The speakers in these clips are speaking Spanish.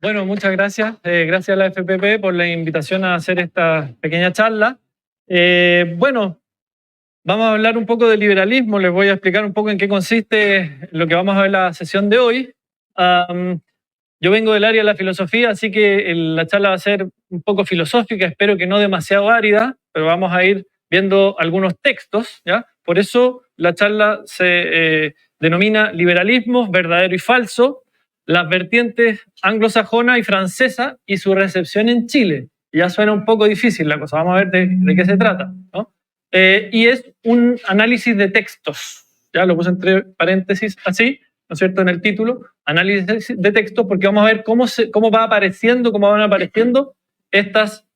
Bueno, muchas gracias. Gracias a la FPP por la invitación a hacer esta pequeña charla. Bueno, vamos a hablar un poco de liberalismo. Les voy a explicar un poco en qué consiste lo que vamos a ver en la sesión de hoy. Yo vengo del área de la filosofía, así que la charla va a ser un poco filosófica, espero que no demasiado árida, pero vamos a ir viendo algunos textos, ¿ya? Por eso la charla se denomina liberalismo verdadero y falso, las vertientes anglosajona y francesa y su recepción en Chile. Ya suena un poco difícil la cosa, vamos a ver de qué se trata, ¿no? Y es un análisis de textos, ya lo puse entre paréntesis así, ¿no es cierto?, en el título, análisis de textos, porque vamos a ver cómo van apareciendo estas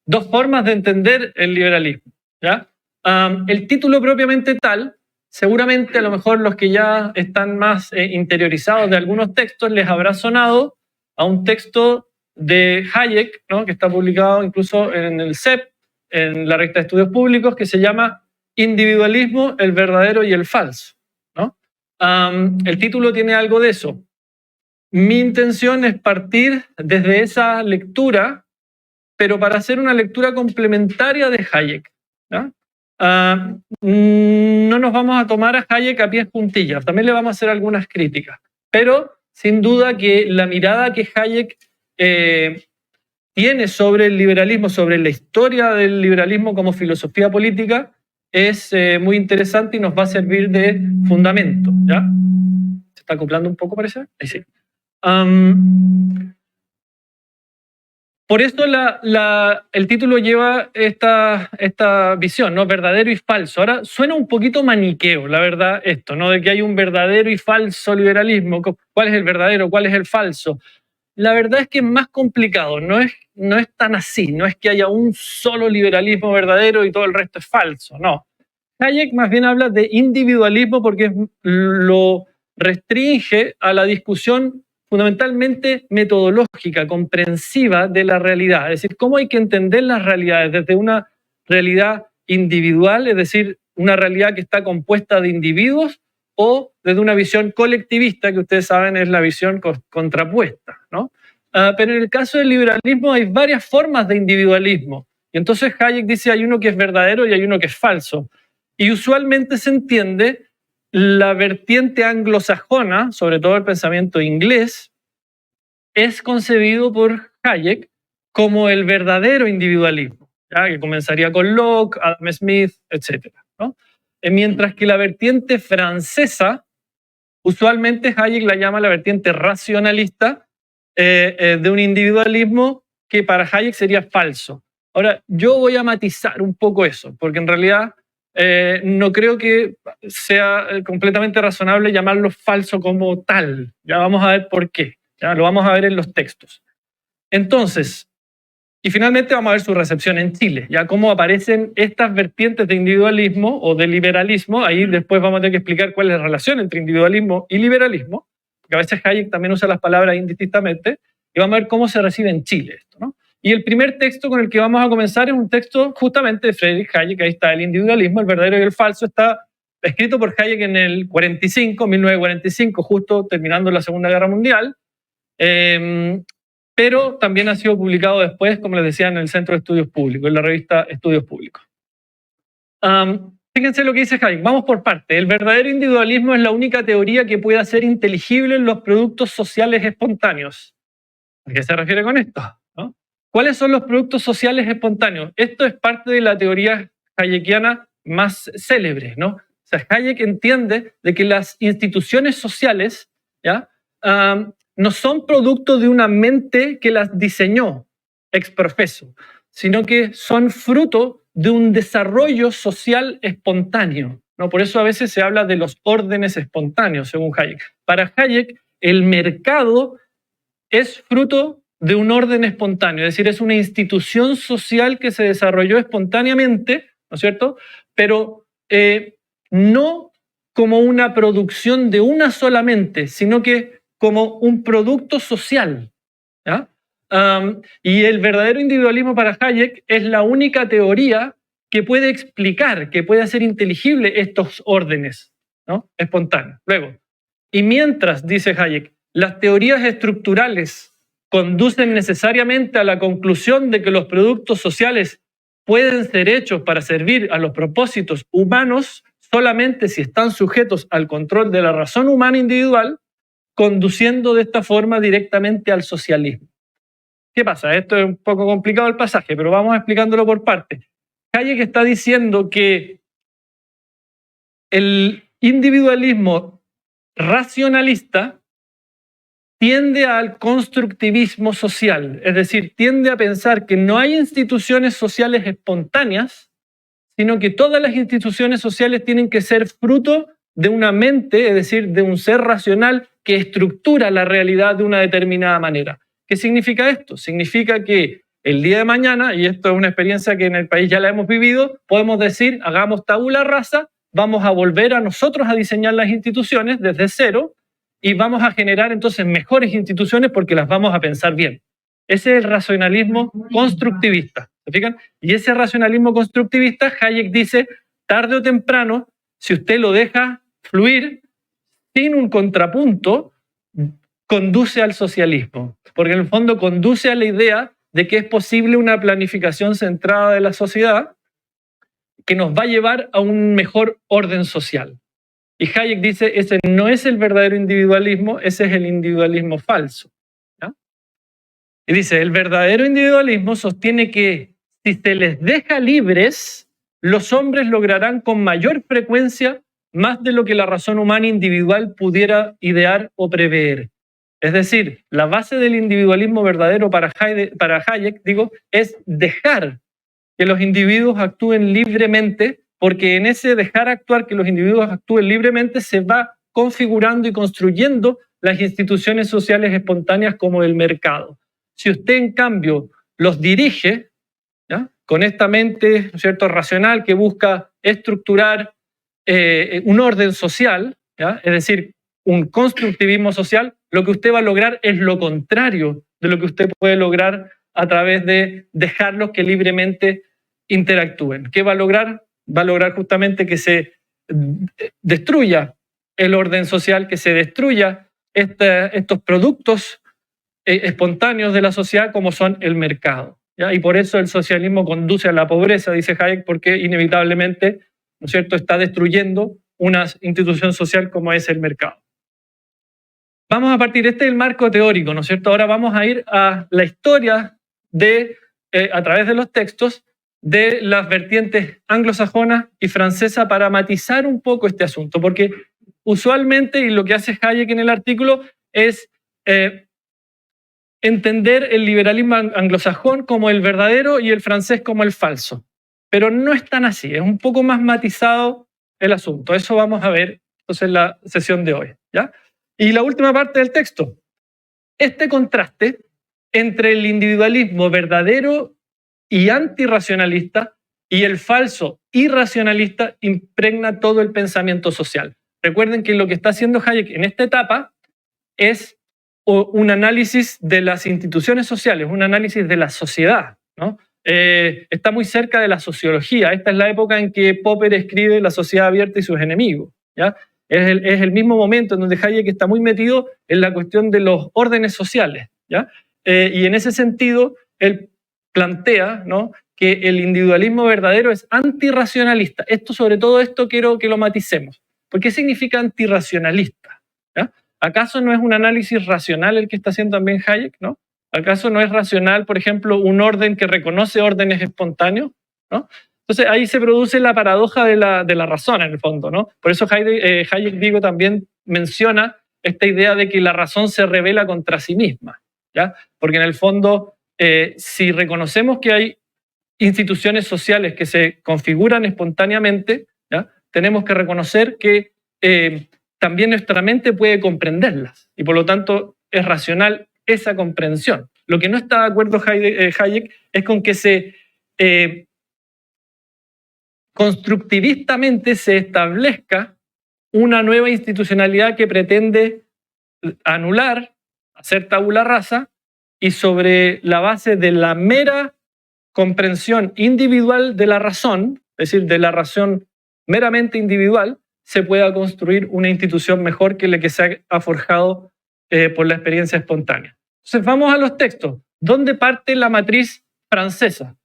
dos formas de entender el liberalismo, ¿ya? El título propiamente tal, seguramente a lo mejor los que ya están más interiorizados de algunos textos les habrá sonado a un texto de Hayek, ¿no?, que está publicado incluso en el CEP, en la revista de Estudios Públicos, que se llama Individualismo, el verdadero y el falso, ¿no? El título tiene algo de eso. Mi intención es partir desde esa lectura, pero para hacer una lectura complementaria de Hayek, ¿no? No nos vamos a tomar a Hayek a pies juntillas, también le vamos a hacer algunas críticas, pero sin duda que la mirada que Hayek tiene sobre el liberalismo, sobre la historia del liberalismo como filosofía política, es muy interesante y nos va a servir de fundamento, ¿ya? ¿Se está acoplando un poco, parece? Ahí sí. Por eso el título lleva esta visión, ¿no? Verdadero y falso. Ahora, suena un poquito maniqueo, la verdad, esto, ¿no? De que hay un verdadero y falso liberalismo. ¿Cuál es el verdadero? ¿Cuál es el falso? La verdad es que es más complicado, no es tan así, no es que haya un solo liberalismo verdadero y todo el resto es falso, no. Hayek más bien habla de individualismo porque lo restringe a la discusión fundamentalmente metodológica, comprensiva de la realidad, es decir, cómo hay que entender las realidades desde una realidad individual, es decir, una realidad que está compuesta de individuos, o desde una visión colectivista, que ustedes saben es la visión contrapuesta, ¿no? Pero en el caso del liberalismo hay varias formas de individualismo. Y entonces Hayek dice hay uno que es verdadero y hay uno que es falso. Y usualmente se entiende la vertiente anglosajona, sobre todo el pensamiento inglés, es concebido por Hayek como el verdadero individualismo, ¿ya? Que comenzaría con Locke, Adam Smith, etc., ¿no? Mientras que la vertiente francesa, usualmente Hayek la llama la vertiente racionalista de un individualismo que para Hayek sería falso. Ahora, yo voy a matizar un poco eso, porque en realidad no creo que sea completamente razonable llamarlo falso como tal. Ya vamos a ver por qué. Ya lo vamos a ver en los textos. Entonces, y finalmente vamos a ver su recepción en Chile, ya cómo aparecen estas vertientes de individualismo o de liberalismo. Ahí después vamos a tener que explicar cuál es la relación entre individualismo y liberalismo, porque a veces Hayek también usa las palabras indistintamente, y vamos a ver cómo se recibe en Chile esto, ¿no? Y el primer texto con el que vamos a comenzar es un texto justamente de Friedrich Hayek. Ahí está el individualismo, el verdadero y el falso. Está escrito por Hayek en el 1945, justo terminando la Segunda Guerra Mundial. Pero también ha sido publicado después, como les decía, en el Centro de Estudios Públicos, en la revista Estudios Públicos. Fíjense lo que dice Hayek, vamos por parte. El verdadero individualismo es la única teoría que pueda ser inteligible en los productos sociales espontáneos. ¿A qué se refiere con esto? ¿No? ¿Cuáles son los productos sociales espontáneos? Esto es parte de la teoría hayekiana más célebre, ¿no? O sea, Hayek entiende de que las instituciones sociales, ¿ya? No son producto de una mente que las diseñó ex profeso, sino que son fruto de un desarrollo social espontáneo, ¿no? Por eso a veces se habla de los órdenes espontáneos, según Hayek. Para Hayek, el mercado es fruto de un orden espontáneo, es decir, es una institución social que se desarrolló espontáneamente, ¿no es cierto? Pero no como una producción de una sola mente, sino que como un producto social, ¿ya? Y el verdadero individualismo para Hayek es la única teoría que puede explicar, que puede hacer inteligible estos órdenes, ¿no?, espontáneos. Luego, y mientras, dice Hayek, las teorías estructurales conducen necesariamente a la conclusión de que los productos sociales pueden ser hechos para servir a los propósitos humanos solamente si están sujetos al control de la razón humana individual, conduciendo de esta forma directamente al socialismo. ¿Qué pasa? Esto es un poco complicado el pasaje, pero vamos explicándolo por partes. Hayek está diciendo que el individualismo racionalista tiende al constructivismo social, es decir, tiende a pensar que no hay instituciones sociales espontáneas, sino que todas las instituciones sociales tienen que ser fruto de una mente, es decir, de un ser racional que estructura la realidad de una determinada manera. ¿Qué significa esto? Significa que el día de mañana, y esto es una experiencia que en el país ya la hemos vivido, podemos decir, hagamos tabula rasa, vamos a volver a nosotros a diseñar las instituciones desde cero y vamos a generar entonces mejores instituciones porque las vamos a pensar bien. Ese es el racionalismo constructivista. ¿Se fijan? Y ese racionalismo constructivista, Hayek dice, tarde o temprano, si usted lo deja fluir sin un contrapunto, conduce al socialismo, porque en el fondo conduce a la idea de que es posible una planificación centrada de la sociedad que nos va a llevar a un mejor orden social. Y Hayek dice, ese no es el verdadero individualismo, ese es el individualismo falso. ¿Ya? Y dice, el verdadero individualismo sostiene que si se les deja libres, los hombres lograrán con mayor frecuencia más de lo que la razón humana individual pudiera idear o prever. Es decir, la base del individualismo verdadero para Hayek, es dejar que los individuos actúen libremente, porque en ese dejar actuar que los individuos actúen libremente se va configurando y construyendo las instituciones sociales espontáneas como el mercado. Si usted, en cambio, los dirige, ¿ya?, con esta mente, ¿no es cierto?, racional que busca estructurar un orden social, ¿ya?, es decir, un constructivismo social, lo que usted va a lograr es lo contrario de lo que usted puede lograr a través de dejarlos que libremente interactúen. ¿Qué va a lograr? Va a lograr justamente que se destruya el orden social, que se destruya estos productos espontáneos de la sociedad como son el mercado, ¿ya? Y por eso el socialismo conduce a la pobreza, dice Hayek, porque inevitablemente, ¿no es cierto?, está destruyendo una institución social como es el mercado. Vamos a partir, este es el marco teórico, ¿no es cierto? Ahora vamos a ir a la historia a través de los textos, de las vertientes anglosajona y francesa para matizar un poco este asunto, porque usualmente, y lo que hace Hayek en el artículo, es entender el liberalismo anglosajón como el verdadero y el francés como el falso. Pero no es tan así, es un poco más matizado el asunto. Eso vamos a ver entonces en la sesión de hoy, ¿ya? Y la última parte del texto. Este contraste entre el individualismo verdadero y antirracionalista y el falso irracionalista impregna todo el pensamiento social. Recuerden que lo que está haciendo Hayek en esta etapa es un análisis de las instituciones sociales, un análisis de la sociedad, ¿no? Está muy cerca de la sociología. Esta es la época en que Popper escribe La sociedad abierta y sus enemigos, ¿ya? Es el mismo momento en donde Hayek está muy metido en la cuestión de los órdenes sociales, ¿ya? Y en ese sentido, él plantea, ¿no?, que el individualismo verdadero es antirracionalista. Sobre todo esto quiero que lo maticemos. ¿Por qué significa antirracionalista? ¿Ya? ¿Acaso no es un análisis racional el que está haciendo también Hayek, ¿no? ¿Acaso no es racional, por ejemplo, un orden que reconoce órdenes espontáneos, ¿no? Entonces ahí se produce la paradoja de la razón en el fondo, ¿no? Por eso Hayek, también menciona esta idea de que la razón se revela contra sí misma, ¿ya? Porque en el fondo, si reconocemos que hay instituciones sociales que se configuran espontáneamente, ¿ya?, tenemos que reconocer que también nuestra mente puede comprenderlas y por lo tanto es racional esa comprensión. Lo que no está de acuerdo Hayek es con que constructivistamente se establezca una nueva institucionalidad que pretende anular, hacer tabula rasa, y sobre la base de la mera comprensión individual de la razón, es decir, de la razón meramente individual, se pueda construir una institución mejor que la que se ha forjado por la experiencia espontánea. Entonces vamos a los textos. ¿Dónde parte la matriz francesa?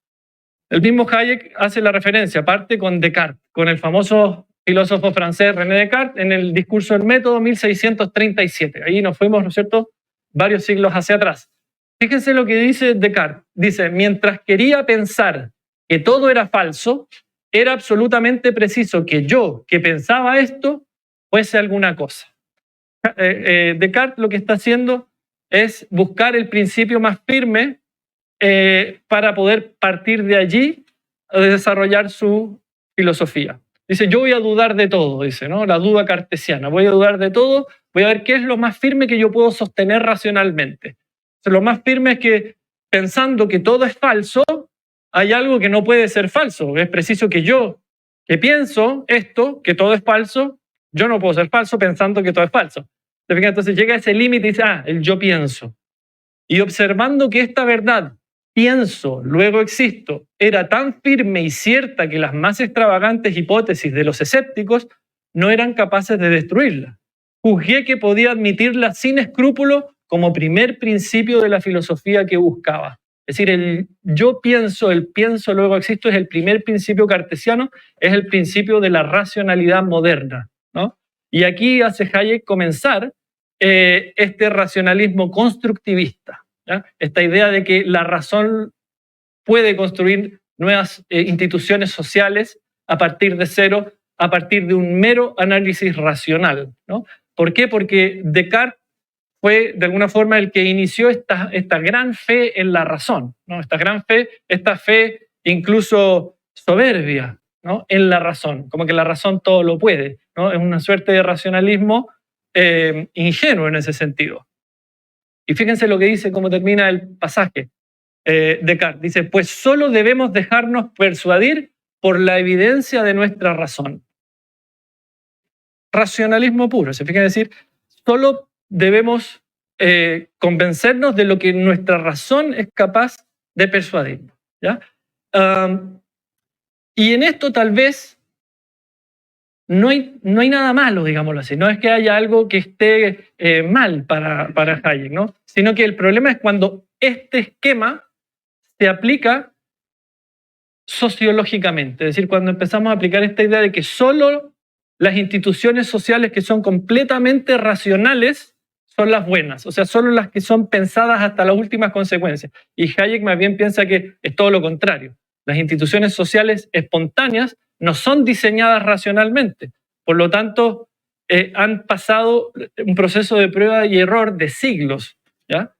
El mismo Hayek hace la referencia, parte con Descartes, con el famoso filósofo francés René Descartes en el discurso del método 1637. Ahí nos fuimos, ¿no es cierto?, varios siglos hacia atrás. Fíjense lo que dice Descartes. Dice, mientras quería pensar que todo era falso, era absolutamente preciso que yo, que pensaba esto, fuese alguna cosa. Descartes lo que está haciendo es buscar el principio más firme para poder partir de allí a desarrollar su filosofía. Dice, yo voy a dudar de todo, dice, ¿no? La duda cartesiana, voy a dudar de todo, voy a ver qué es lo más firme que yo puedo sostener racionalmente. Entonces, lo más firme es que pensando que todo es falso, hay algo que no puede ser falso. Es preciso que yo, que pienso esto, que todo es falso, yo no puedo ser falso pensando que todo es falso. Entonces llega a ese límite y dice, el yo pienso. Y observando que esta verdad, pienso, luego existo, era tan firme y cierta que las más extravagantes hipótesis de los escépticos no eran capaces de destruirla. Juzgué que podía admitirla sin escrúpulo como primer principio de la filosofía que buscaba. Es decir, el yo pienso, el pienso, luego existo, es el primer principio cartesiano, es el principio de la racionalidad moderna, ¿no? Y aquí hace Hayek comenzar este racionalismo constructivista, ¿ya? Esta idea de que la razón puede construir nuevas instituciones sociales a partir de cero, a partir de un mero análisis racional, ¿no? ¿Por qué? Porque Descartes fue de alguna forma el que inició esta gran fe en la razón, ¿no? Esta fe incluso soberbia, ¿no?, en la razón, como que la razón todo lo puede, ¿no? Es una suerte de racionalismo ingenuo en ese sentido. Y fíjense lo que dice, cómo termina el pasaje. Descartes dice, pues solo debemos dejarnos persuadir por la evidencia de nuestra razón. Racionalismo puro, ¿se fijan? Es decir, solo debemos convencernos de lo que nuestra razón es capaz de persuadirnos, ¿ya? Y en esto tal vez no hay nada malo, digámoslo así. No es que haya algo que esté mal para Hayek, ¿no? Sino que el problema es cuando este esquema se aplica sociológicamente. Es decir, cuando empezamos a aplicar esta idea de que solo las instituciones sociales que son completamente racionales son las buenas, o sea, solo las que son pensadas hasta las últimas consecuencias. Y Hayek más bien piensa que es todo lo contrario. Las instituciones sociales espontáneas no son diseñadas racionalmente. Por lo tanto, han pasado un proceso de prueba y error de siglos, ¿ya?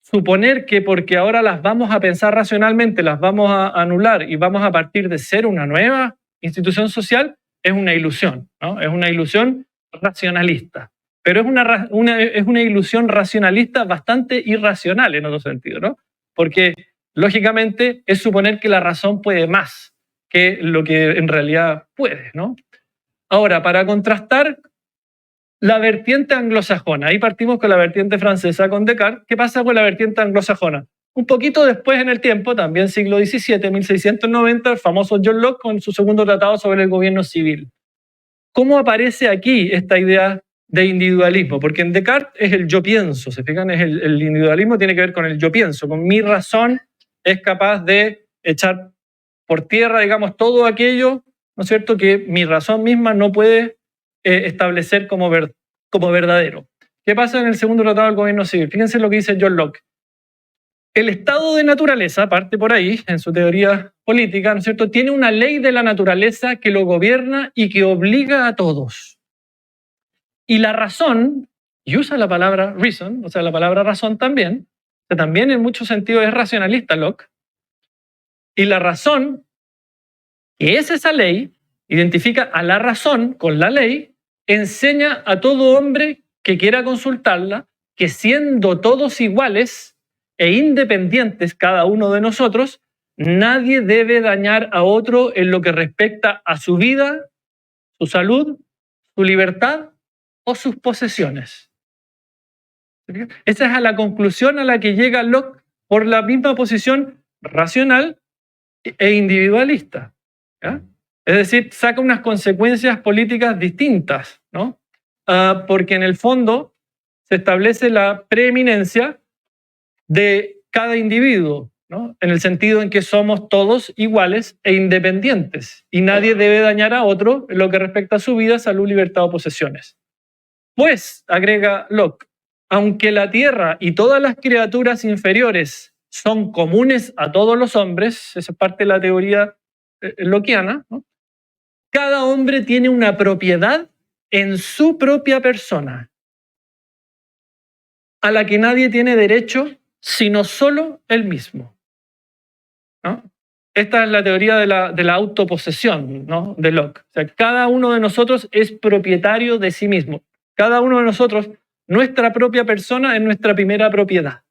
Suponer que porque ahora las vamos a pensar racionalmente, las vamos a anular y vamos a partir de ser una nueva institución social es una ilusión, ¿no? Es una ilusión racionalista. Pero es una ilusión racionalista bastante irracional en otro sentido, ¿no? Porque lógicamente es suponer que la razón puede más que lo que en realidad puede, ¿no? Ahora, para contrastar la vertiente anglosajona, ahí partimos con la vertiente francesa con Descartes. ¿Qué pasa con la vertiente anglosajona? Un poquito después en el tiempo, también siglo XVII, 1690, el famoso John Locke con su segundo tratado sobre el gobierno civil. ¿Cómo aparece aquí esta idea de individualismo? Porque en Descartes es el yo pienso, ¿se fijan? El individualismo tiene que ver con el yo pienso, con mi razón es capaz de echar por tierra, digamos, todo aquello, ¿no es cierto?, que mi razón misma no puede establecer como verdadero. ¿Qué pasa en el segundo tratado del gobierno civil? Fíjense lo que dice John Locke. El estado de naturaleza, parte por ahí, en su teoría política, ¿no es cierto?, tiene una ley de la naturaleza que lo gobierna y que obliga a todos. Y la razón, y usa la palabra reason, o sea, la palabra razón también, que también en muchos sentidos es racionalista Locke, y la razón, que es esa ley, identifica a la razón con la ley, enseña a todo hombre que quiera consultarla que siendo todos iguales e independientes cada uno de nosotros, nadie debe dañar a otro en lo que respecta a su vida, su salud, su libertad o sus posesiones. Esa es a la conclusión a la que llega Locke por la misma posición racional e individualista, ¿ya? Es decir, saca unas consecuencias políticas distintas, ¿no? Porque en el fondo, se establece la preeminencia de cada individuo, ¿no? En el sentido en que somos todos iguales e independientes y nadie debe dañar a otro en lo que respecta a su vida, salud, libertad o posesiones. Pues, agrega Locke, aunque la Tierra y todas las criaturas inferiores son comunes a todos los hombres, esa es parte de la teoría lockeana, ¿no? Cada hombre tiene una propiedad en su propia persona, a la que nadie tiene derecho sino solo él mismo, ¿no? Esta es la teoría de la autoposesión, ¿no? De Locke. O sea, cada uno de nosotros es propietario de sí mismo. Cada uno de nosotros, nuestra propia persona es nuestra primera propiedad,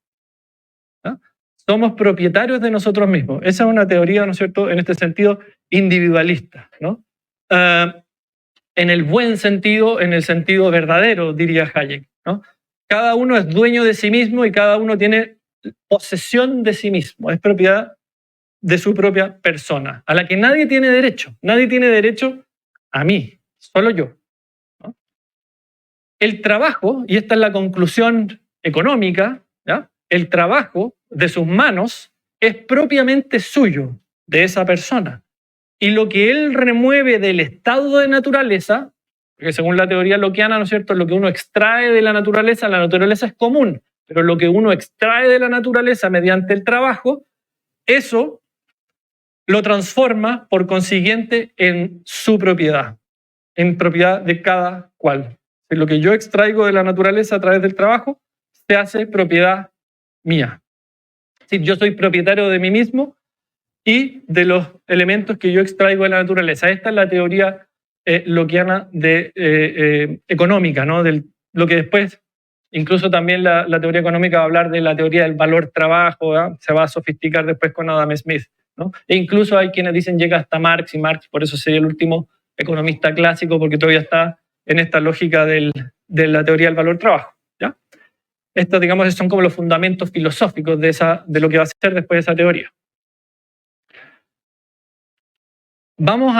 ¿no? Somos propietarios de nosotros mismos. Esa es una teoría, ¿no es cierto?, en este sentido individualista, ¿no? En el buen sentido, en el sentido verdadero, diría Hayek, ¿no? Cada uno es dueño de sí mismo y cada uno tiene posesión de sí mismo, es propiedad de su propia persona, a la que nadie tiene derecho. Nadie tiene derecho a mí, solo yo, ¿no? El trabajo, y esta es la conclusión económica, ¿ya? El trabajo de sus manos es propiamente suyo, de esa persona. Y lo que él remueve del estado de naturaleza, porque según la teoría lockeana, ¿no es cierto?, lo que uno extrae de la naturaleza es común, pero lo que uno extrae de la naturaleza mediante el trabajo, eso lo transforma por consiguiente en su propiedad, en propiedad de cada cual. Lo que yo extraigo de la naturaleza a través del trabajo se hace propiedad mía. Si yo soy propietario de mí mismo y de los elementos que yo extraigo de la naturaleza. Esta es la teoría lockeana económica, ¿no? Lo que después, incluso también la teoría económica va a hablar de la teoría del valor trabajo, ¿verdad? Se va a sofisticar después con Adam Smith, ¿no? E incluso hay quienes dicen llega hasta Marx, y Marx por eso sería el último economista clásico, porque todavía está en esta lógica de la teoría del valor trabajo, ¿ya? Estos, digamos, son como los fundamentos filosóficos de lo que va a ser después de esa teoría. Vamos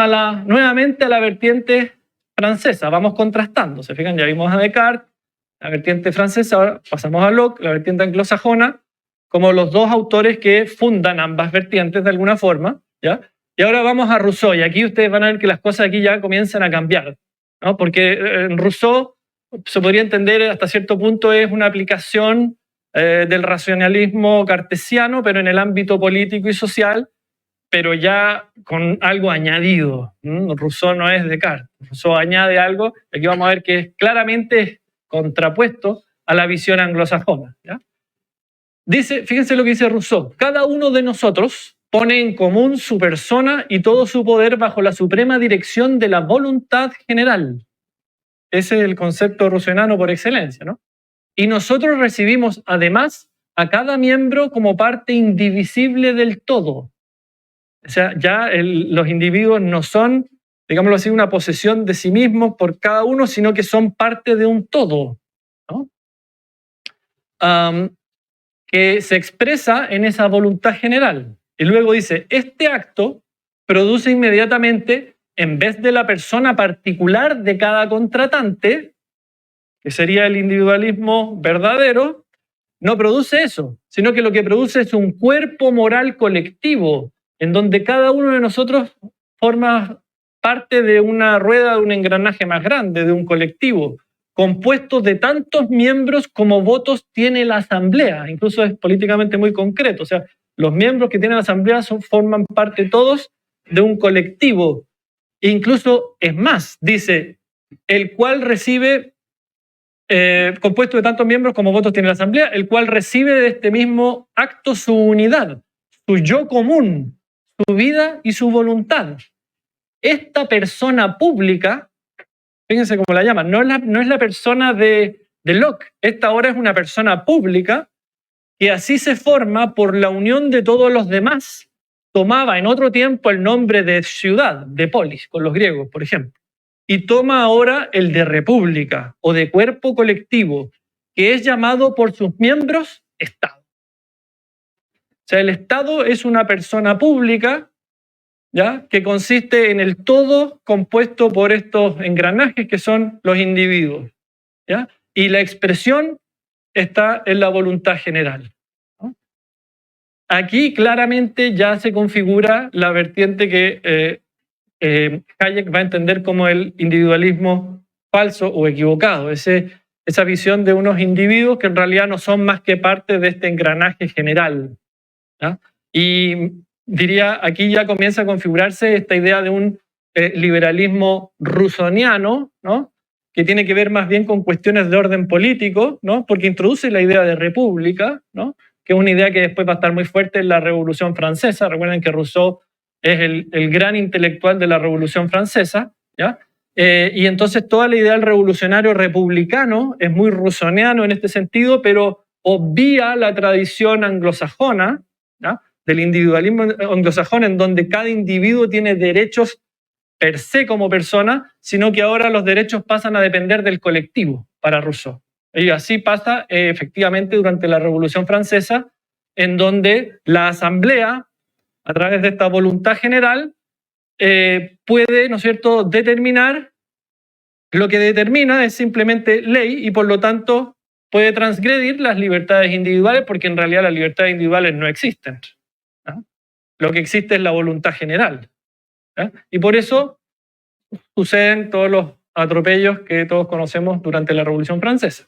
nuevamente a la vertiente francesa, vamos contrastando. Se fijan, ya vimos a Descartes, la vertiente francesa, ahora pasamos a Locke, la vertiente anglosajona, como los dos autores que fundan ambas vertientes de alguna forma, ¿ya? Y ahora vamos a Rousseau, y aquí ustedes van a ver que las cosas aquí ya comienzan a cambiar, ¿no? Porque en Rousseau se podría entender hasta cierto punto es una aplicación del racionalismo cartesiano, pero en el ámbito político y social, pero ya con algo añadido. Rousseau no es Descartes, Rousseau añade algo, aquí vamos a ver que es claramente contrapuesto a la visión anglosajona, ¿ya? Dice, fíjense lo que dice Rousseau, cada uno de nosotros pone en común su persona y todo su poder bajo la suprema dirección de la voluntad general. Ese es el concepto rousseauiano por excelencia, ¿no? Y nosotros recibimos además a cada miembro como parte indivisible del todo. O sea, ya los individuos no son, digámoslo así, una posesión de sí mismos por cada uno, sino que son parte de un todo, ¿no? Que se expresa en esa voluntad general. Y luego dice, este acto produce inmediatamente, en vez de la persona particular de cada contratante, que sería el individualismo verdadero, no produce eso, sino que lo que produce es un cuerpo moral colectivo, en donde cada uno de nosotros forma parte de una rueda, de un engranaje más grande, de un colectivo, compuesto de tantos miembros como votos tiene la asamblea. Incluso es políticamente muy concreto. O sea, los miembros que tiene la asamblea forman parte todos de un colectivo. E incluso es más, dice, el cual recibe, compuesto de tantos miembros como votos tiene la asamblea, el cual recibe de este mismo acto su unidad, su yo común, su vida y su voluntad. Esta persona pública, fíjense cómo la llaman, no es la persona de Locke, esta ahora es una persona pública que así se forma por la unión de todos los demás. Tomaba en otro tiempo el nombre de ciudad, de polis, con los griegos, por ejemplo, y toma ahora el de república o de cuerpo colectivo, que es llamado por sus miembros Estado. O sea, el Estado es una persona pública, ¿ya?, que consiste en el todo compuesto por estos engranajes que son los individuos, ¿ya? Y la expresión está en la voluntad general, ¿no? Aquí claramente ya se configura la vertiente que Hayek va a entender como el individualismo falso o equivocado, esa visión de unos individuos que en realidad no son más que parte de este engranaje general, ¿ya? Y diría, aquí ya comienza a configurarse esta idea de un liberalismo rusoniano, ¿no? Que tiene que ver más bien con cuestiones de orden político, ¿no? Porque introduce la idea de república, ¿no? Que es una idea que después va a estar muy fuerte en la Revolución Francesa. Recuerden que Rousseau es el gran intelectual de la Revolución Francesa, ¿ya? Y entonces toda la idea del revolucionario republicano es muy rusoniano en este sentido, pero obvia la tradición anglosajona, ¿ya? Del individualismo anglosajón, en donde cada individuo tiene derechos per se como persona, sino que ahora los derechos pasan a depender del colectivo para Rousseau. Y así pasa efectivamente durante la Revolución Francesa, en donde la asamblea, a través de esta voluntad general, puede, ¿no es cierto?, determinar. Lo que determina es simplemente ley y por lo tanto puede transgredir las libertades individuales, porque en realidad las libertades individuales no existen, ¿no? Lo que existe es la voluntad general, ¿no? Y por eso suceden todos los atropellos que todos conocemos durante la Revolución Francesa.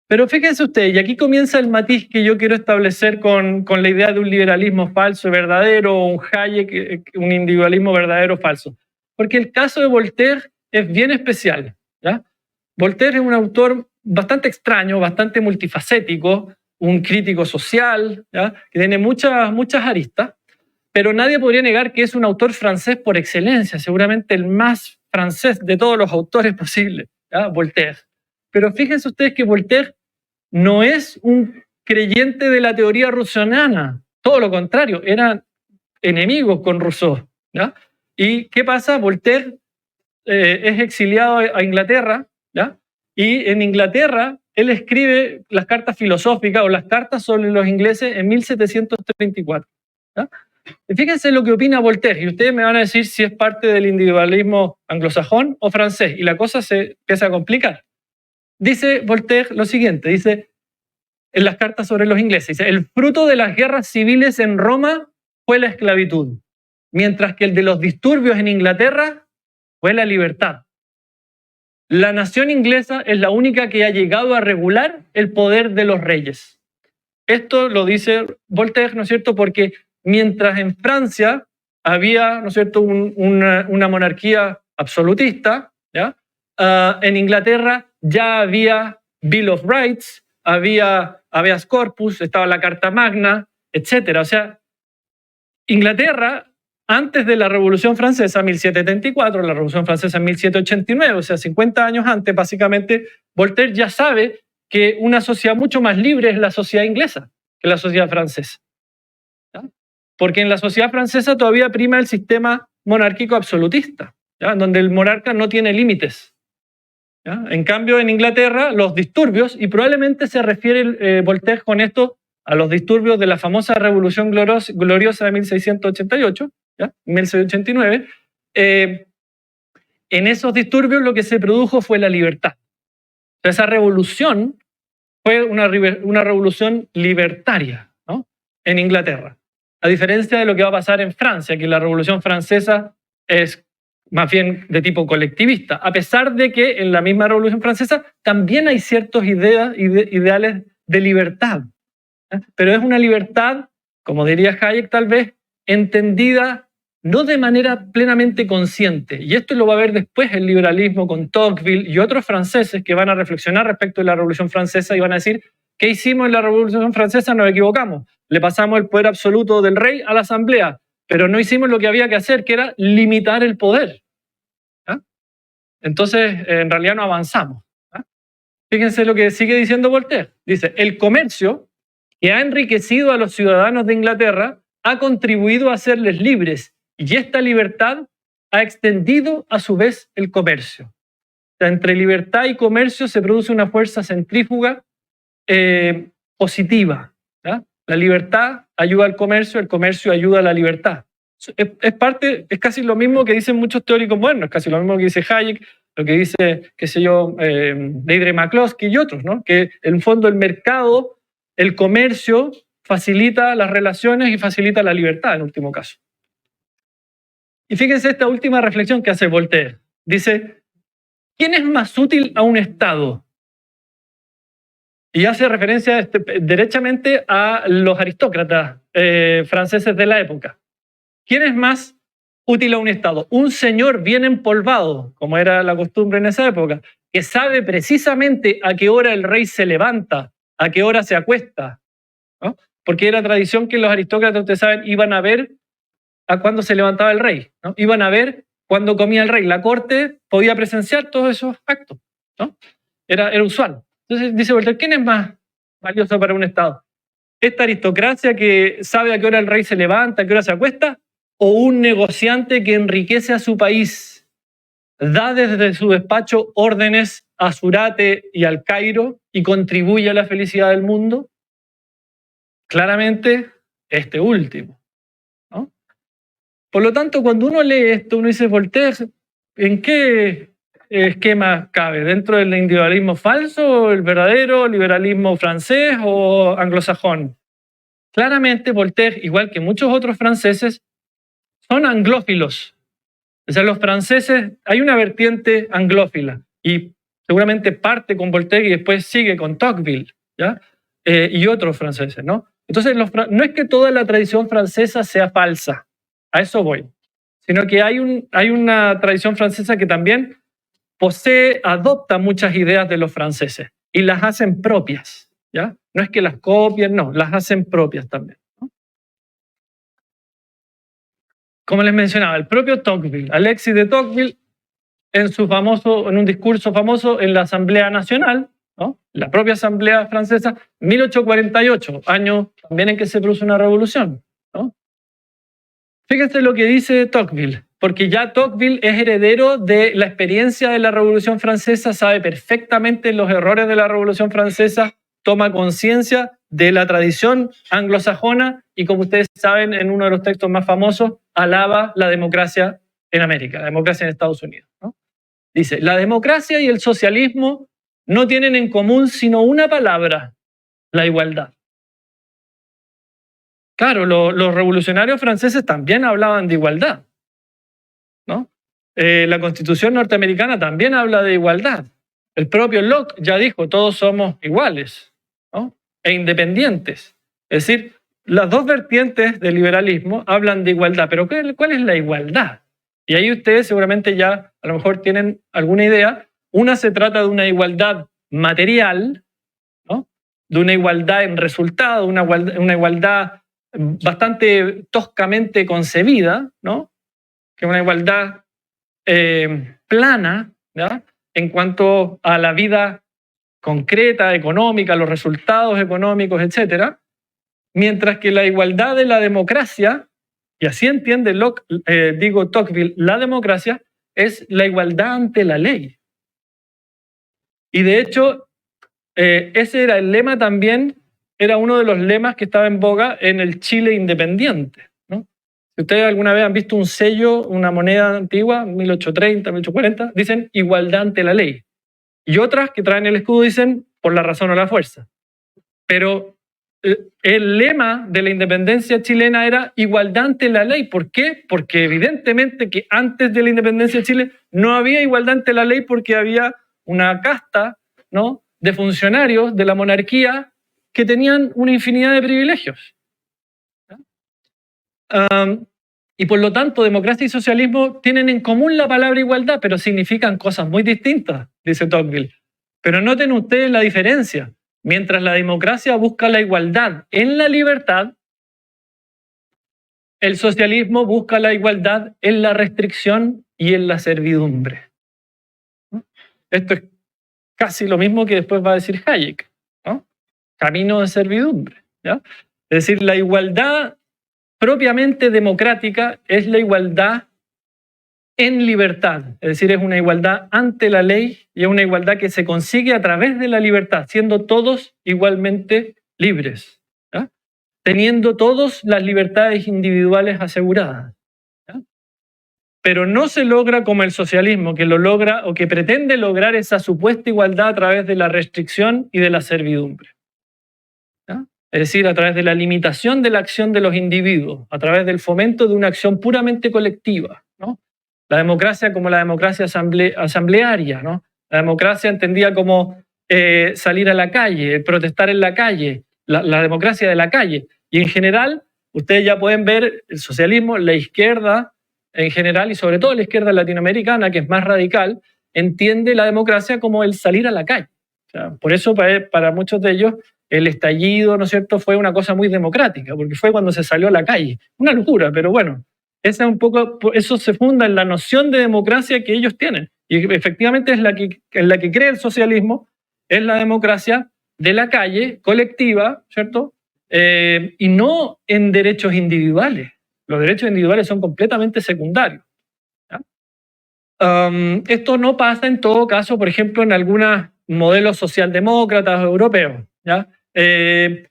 Pero fíjense ustedes, y aquí comienza el matiz que yo quiero establecer con la idea de un liberalismo falso y verdadero, o un Hayek, un individualismo verdadero o falso. Porque el caso de Voltaire es bien especial, ¿ya? Voltaire es un autor bastante extraño, bastante multifacético, un crítico social, ¿ya? Que tiene muchas aristas, pero nadie podría negar que es un autor francés por excelencia, seguramente el más francés de todos los autores posibles, ¿ya? Voltaire. Pero fíjense ustedes que Voltaire no es un creyente de la teoría rousseauiana, todo lo contrario, eran enemigos con Rousseau, ¿ya? ¿Y qué pasa? Voltaire es exiliado a Inglaterra, ¿ya? Y en Inglaterra él escribe las cartas filosóficas o las cartas sobre los ingleses en 1734, ¿ya? Y fíjense lo que opina Voltaire, y ustedes me van a decir si es parte del individualismo anglosajón o francés, y la cosa se empieza a complicar. Dice Voltaire lo siguiente, dice en las cartas sobre los ingleses, dice: el fruto de las guerras civiles en Roma fue la esclavitud, mientras que el de los disturbios en Inglaterra fue la libertad. La nación inglesa es la única que ha llegado a regular el poder de los reyes. Esto lo dice Voltaire, ¿no es cierto?, porque mientras en Francia había, ¿no es cierto?, una monarquía absolutista, ¿ya? En Inglaterra ya había Bill of Rights, había habeas corpus, estaba la Carta Magna, etc. O sea, Inglaterra, antes de la Revolución Francesa, 1774, la Revolución Francesa en 1789, o sea, 50 años antes, básicamente, Voltaire ya sabe que una sociedad mucho más libre es la sociedad inglesa que la sociedad francesa, ¿ya? Porque en la sociedad francesa todavía prima el sistema monárquico absolutista, ¿ya? Donde el monarca no tiene límites, ¿ya? En cambio, en Inglaterra, los disturbios, y probablemente se refiere Voltaire con esto a los disturbios de la famosa Revolución Gloriosa de 1688, ¿ya? 1689, en esos disturbios lo que se produjo fue la libertad. O sea, esa revolución fue una revolución libertaria, ¿no?, en Inglaterra. A diferencia de lo que va a pasar en Francia, que la Revolución Francesa es más bien de tipo colectivista, a pesar de que en la misma Revolución Francesa también hay ciertos ideales de libertad, ¿eh? Pero es una libertad, como diría Hayek tal vez, entendida no de manera plenamente consciente. Y esto lo va a ver después el liberalismo con Tocqueville y otros franceses que van a reflexionar respecto de la Revolución Francesa y van a decir: ¿qué hicimos en la Revolución Francesa? Nos equivocamos. Le pasamos el poder absoluto del rey a la asamblea, pero no hicimos lo que había que hacer, que era limitar el poder, ¿ah? Entonces, en realidad no avanzamos, ¿ah? Fíjense lo que sigue diciendo Voltaire. Dice: el comercio, que ha enriquecido a los ciudadanos de Inglaterra, ha contribuido a hacerles libres, y esta libertad ha extendido a su vez el comercio. O sea, entre libertad y comercio se produce una fuerza centrífuga positiva, ¿ya? La libertad ayuda al comercio, el comercio ayuda a la libertad. Es casi lo mismo que dicen muchos teóricos modernos, casi lo mismo que dice Hayek, lo que dice, qué sé yo, Deirdre McCloskey y otros, ¿no? Que en el fondo el mercado, el comercio, facilita las relaciones y facilita la libertad en último caso. Y fíjense esta última reflexión que hace Voltaire. Dice, ¿quién es más útil a un Estado? Y hace referencia derechamente a los aristócratas franceses de la época. ¿Quién es más útil a un Estado? Un señor bien empolvado, como era la costumbre en esa época, que sabe precisamente a qué hora el rey se levanta, a qué hora se acuesta, ¿no? Porque era tradición que los aristócratas, ustedes saben, iban a ver a cuándo se levantaba el rey, ¿no? Iban a ver cuándo comía el rey. La corte podía presenciar todos esos actos, ¿no? Era usual. Entonces dice Voltaire, ¿quién es más valioso para un Estado? ¿Esta aristocracia que sabe a qué hora el rey se levanta, a qué hora se acuesta? ¿O un negociante que enriquece a su país, da desde su despacho órdenes a Surate y al Cairo y contribuye a la felicidad del mundo? Claramente, este último, ¿no? Por lo tanto, cuando uno lee esto, uno dice, Voltaire, ¿en qué esquema cabe? ¿Dentro del individualismo falso, el verdadero liberalismo francés o anglosajón? Claramente, Voltaire, igual que muchos otros franceses, son anglófilos. O sea, los franceses, hay una vertiente anglófila y seguramente parte con Voltaire y después sigue con Tocqueville, ¿ya? Y otros franceses, ¿no? Entonces, no es que toda la tradición francesa sea falsa, a eso voy, sino que hay una tradición francesa que también adopta muchas ideas de los franceses y las hacen propias, ¿ya? No es que las copien, no, las hacen propias también, ¿no? Como les mencionaba, el propio Tocqueville, Alexis de Tocqueville, en un discurso famoso en la Asamblea Nacional, ¿no? La propia Asamblea Francesa, 1848, año también en que se produce una revolución, ¿no? Fíjense lo que dice Tocqueville, porque ya Tocqueville es heredero de la experiencia de la Revolución Francesa, sabe perfectamente los errores de la Revolución Francesa, toma conciencia de la tradición anglosajona y, como ustedes saben, en uno de los textos más famosos, alaba la democracia en América, la democracia en Estados Unidos, ¿no? Dice, la democracia y el socialismo no tienen en común sino una palabra, la igualdad. Claro, los revolucionarios franceses también hablaban de igualdad, ¿no? La Constitución norteamericana también habla de igualdad. El propio Locke ya dijo, todos somos iguales, ¿no? E independientes. Es decir, las dos vertientes del liberalismo hablan de igualdad, pero ¿cuál es la igualdad? Y ahí ustedes seguramente ya a lo mejor tienen alguna idea. Una se trata de una igualdad material, ¿no? De una igualdad en resultado, una igualdad bastante toscamente concebida, ¿no? Que es una igualdad plana, ¿ya? En cuanto a la vida concreta, económica, los resultados económicos, etcétera, mientras que la igualdad de la democracia, y así entiende Tocqueville, la democracia es la igualdad ante la ley. Y de hecho, ese era el lema también, era uno de los lemas que estaba en boga en el Chile independiente, ¿no? Si ustedes alguna vez han visto un sello, una moneda antigua, 1830, 1840, dicen igualdad ante la ley. Y otras que traen el escudo dicen por la razón o la fuerza. Pero el lema de la independencia chilena era igualdad ante la ley. ¿Por qué? Porque evidentemente que antes de la independencia de Chile no había igualdad ante la ley porque había una casta, ¿no?, de funcionarios de la monarquía que tenían una infinidad de privilegios. Y por lo tanto, democracia y socialismo tienen en común la palabra igualdad, pero significan cosas muy distintas, dice Tocqueville. Pero noten ustedes la diferencia. Mientras la democracia busca la igualdad en la libertad, el socialismo busca la igualdad en la restricción y en la servidumbre. Esto es casi lo mismo que después va a decir Hayek, ¿no? Camino de servidumbre, ¿ya? Es decir, la igualdad propiamente democrática es la igualdad en libertad, es decir, es una igualdad ante la ley y es una igualdad que se consigue a través de la libertad, siendo todos igualmente libres, ¿ya? Teniendo todos las libertades individuales aseguradas, ¿ya? pero no se logra como el socialismo, que lo logra o que pretende lograr esa supuesta igualdad a través de la restricción y de la servidumbre. ¿Ya? Es decir, a través de la limitación de la acción de los individuos, a través del fomento de una acción puramente colectiva, ¿no? La democracia como la democracia asamblearia, ¿no? La democracia entendida como salir a la calle, protestar en la calle, la democracia de la calle. Y en general, ustedes ya pueden ver el socialismo, la izquierda en general, y sobre todo la izquierda latinoamericana, que es más radical, entiende la democracia como el salir a la calle. O sea, por eso para muchos de ellos el estallido, ¿no es cierto?, fue una cosa muy democrática, porque fue cuando se salió a la calle. Una locura, pero bueno, esa es un poco, eso se funda en la noción de democracia que ellos tienen. Y efectivamente es en la que cree el socialismo, es la democracia de la calle, colectiva, ¿cierto? Y no en derechos individuales. Los derechos individuales son completamente secundarios. ¿Ya? Esto no pasa en todo caso, por ejemplo, en algunos modelos socialdemócratas europeos, ¿ya? Que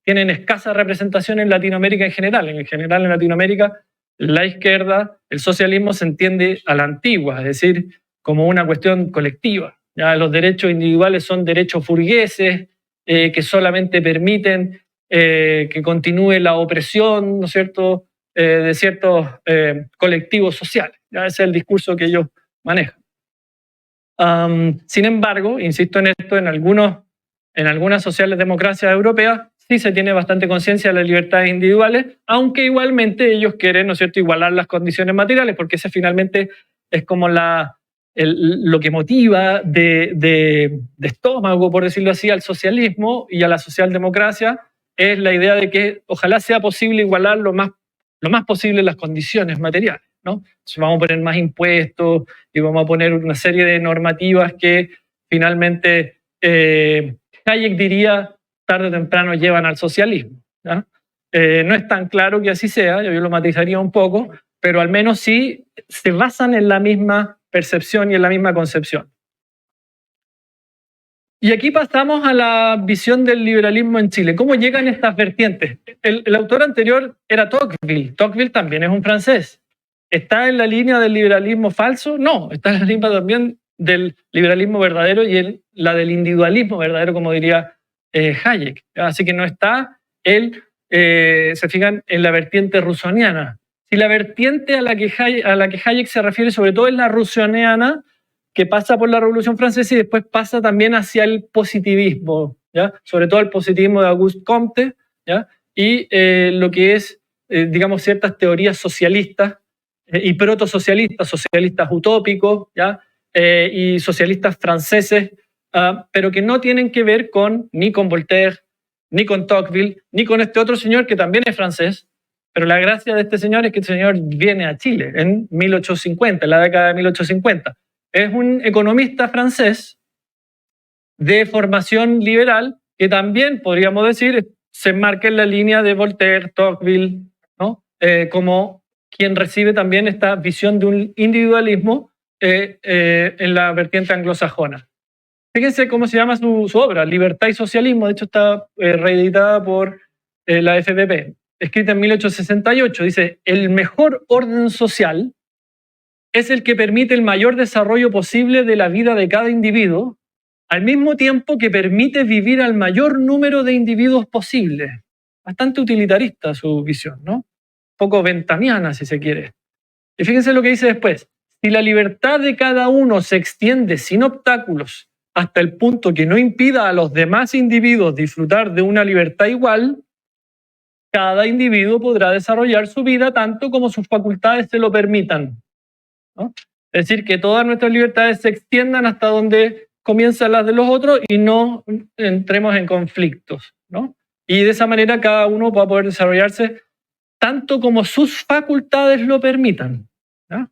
tienen escasa representación en Latinoamérica en general. En general en Latinoamérica la izquierda, el socialismo se entiende a la antigua, es decir, como una cuestión colectiva. ¿Ya? Los derechos individuales son derechos burgueses que solamente permiten que continúe la opresión, ¿no es cierto?, de ciertos colectivos sociales. ¿Ya? Ese es el discurso que ellos manejan. Sin embargo, insisto en esto, en algunas socialdemocracias europeas sí se tiene bastante conciencia de las libertades individuales, aunque igualmente ellos quieren, ¿no es cierto?, igualar las condiciones materiales, porque ese finalmente es como lo que motiva de estómago, por decirlo así, al socialismo y a la socialdemocracia, es la idea de que ojalá sea posible igualar lo más posible las condiciones materiales, ¿no? Entonces vamos a poner más impuestos y vamos a poner una serie de normativas que finalmente Hayek diría tarde o temprano llevan al socialismo. ¿Ya? No es tan claro que así sea, yo lo matizaría un poco, pero al menos sí se basan en la misma percepción y en la misma concepción. Y aquí pasamos a la visión del liberalismo en Chile. ¿Cómo llegan estas vertientes? El autor anterior era Tocqueville. Tocqueville también es un francés. ¿Está en la línea del liberalismo falso? No, está en la línea también del liberalismo verdadero y en la del individualismo verdadero, como diría Hayek. Así que no está él, se fijan, en la vertiente rusoniana. Si la vertiente a la que Hayek se refiere sobre todo es la rusoniana, que pasa por la Revolución Francesa y después pasa también hacia el positivismo, ¿ya? Sobre todo el positivismo de Auguste Comte, ¿ya? Y lo que es, digamos, ciertas teorías socialistas y protosocialistas, socialistas utópicos, ¿ya? Y socialistas franceses, pero que no tienen que ver ni con Voltaire, ni con Tocqueville, ni con este otro señor que también es francés, pero la gracia de este señor es que este señor viene a Chile en 1850, en la década de 1850. Es un economista francés de formación liberal que también, podríamos decir, se enmarca en la línea de Voltaire, Tocqueville, ¿no? Como quien recibe también esta visión de un individualismo en la vertiente anglosajona. Fíjense cómo se llama su obra, Libertad y Socialismo. De hecho, está reeditada por la FPP, escrita en 1868. Dice, el mejor orden social es el que permite el mayor desarrollo posible de la vida de cada individuo, al mismo tiempo que permite vivir al mayor número de individuos posible. Bastante utilitarista su visión, ¿no? Un poco ventaniana, si se quiere. Y fíjense lo que dice después. Si la libertad de cada uno se extiende sin obstáculos hasta el punto que no impida a los demás individuos disfrutar de una libertad igual, cada individuo podrá desarrollar su vida tanto como sus facultades se lo permitan, ¿no? Es decir, que todas nuestras libertades se extiendan hasta donde comienzan las de los otros y no entremos en conflictos, ¿no? Y de esa manera cada uno va a poder desarrollarse tanto como sus facultades lo permitan, ¿no?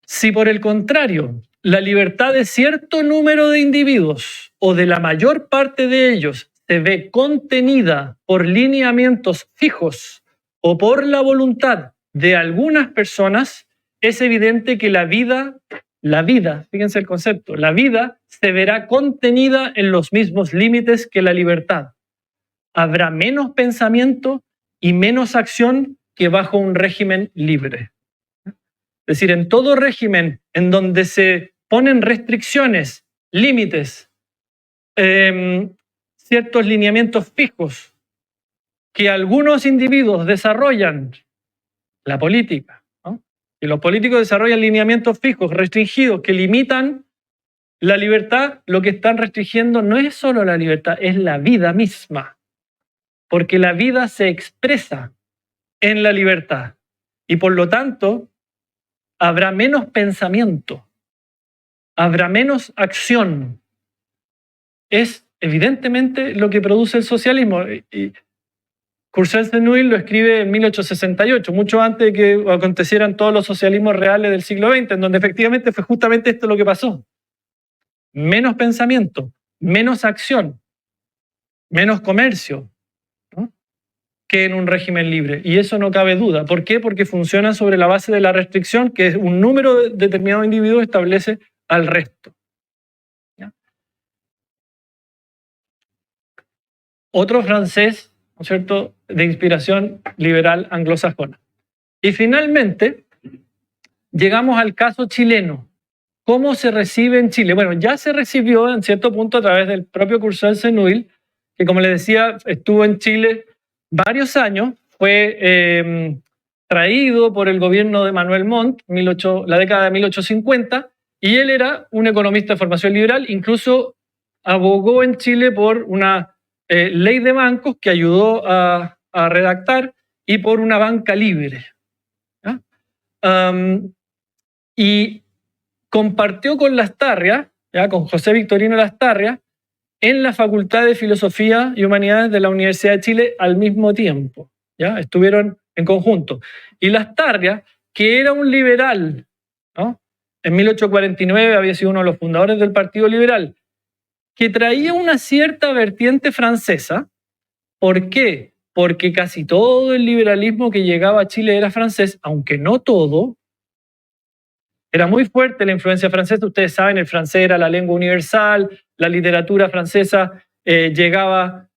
Si por el contrario, la libertad de cierto número de individuos o de la mayor parte de ellos se ve contenida por lineamientos fijos o por la voluntad de algunas personas, es evidente que la vida, fíjense el concepto, la vida se verá contenida en los mismos límites que la libertad. Habrá menos pensamiento y menos acción que bajo un régimen libre. Es decir, en todo régimen en donde se ponen restricciones, límites, ciertos lineamientos fijos que algunos individuos desarrollan, la política, ¿no? Y los políticos desarrollan lineamientos fijos, restringidos, que limitan la libertad. Lo que están restringiendo no es solo la libertad, es la vida misma, porque la vida se expresa en la libertad y por lo tanto habrá menos pensamiento, habrá menos acción. Es evidentemente lo que produce el socialismo. Y Courcelles-de-Nouille lo escribe en 1868, mucho antes de que acontecieran todos los socialismos reales del siglo XX, en donde efectivamente fue justamente esto lo que pasó. Menos pensamiento, menos acción, menos comercio, ¿no?, que en un régimen libre. Y eso no cabe duda. ¿Por qué? Porque funciona sobre la base de la restricción que un número determinado de individuos establece al resto. ¿Ya? Otro francés, ¿no es cierto?, de inspiración liberal anglosajona. Y finalmente, llegamos al caso chileno. ¿Cómo se recibe en Chile? Bueno, ya se recibió en cierto punto a través del propio Courcelles-de-Nouille, que como les decía, estuvo en Chile varios años, fue traído por el gobierno de Manuel Montt, la década de 1850, y él era un economista de formación liberal, incluso abogó en Chile por una ley de bancos que ayudó a redactar y por una banca libre. Y compartió con Lastarria, ¿ya?, con José Victorino Lastarria, en la Facultad de Filosofía y Humanidades de la Universidad de Chile al mismo tiempo. ¿Ya? Estuvieron en conjunto. Y Lastarria, que era un liberal, ¿no?, en 1849 había sido uno de los fundadores del Partido Liberal, que traía una cierta vertiente francesa. ¿Por qué? Porque casi todo el liberalismo que llegaba a Chile era francés, aunque no todo. Era muy fuerte la influencia francesa. Ustedes saben, el francés era la lengua universal, la literatura francesa llegaba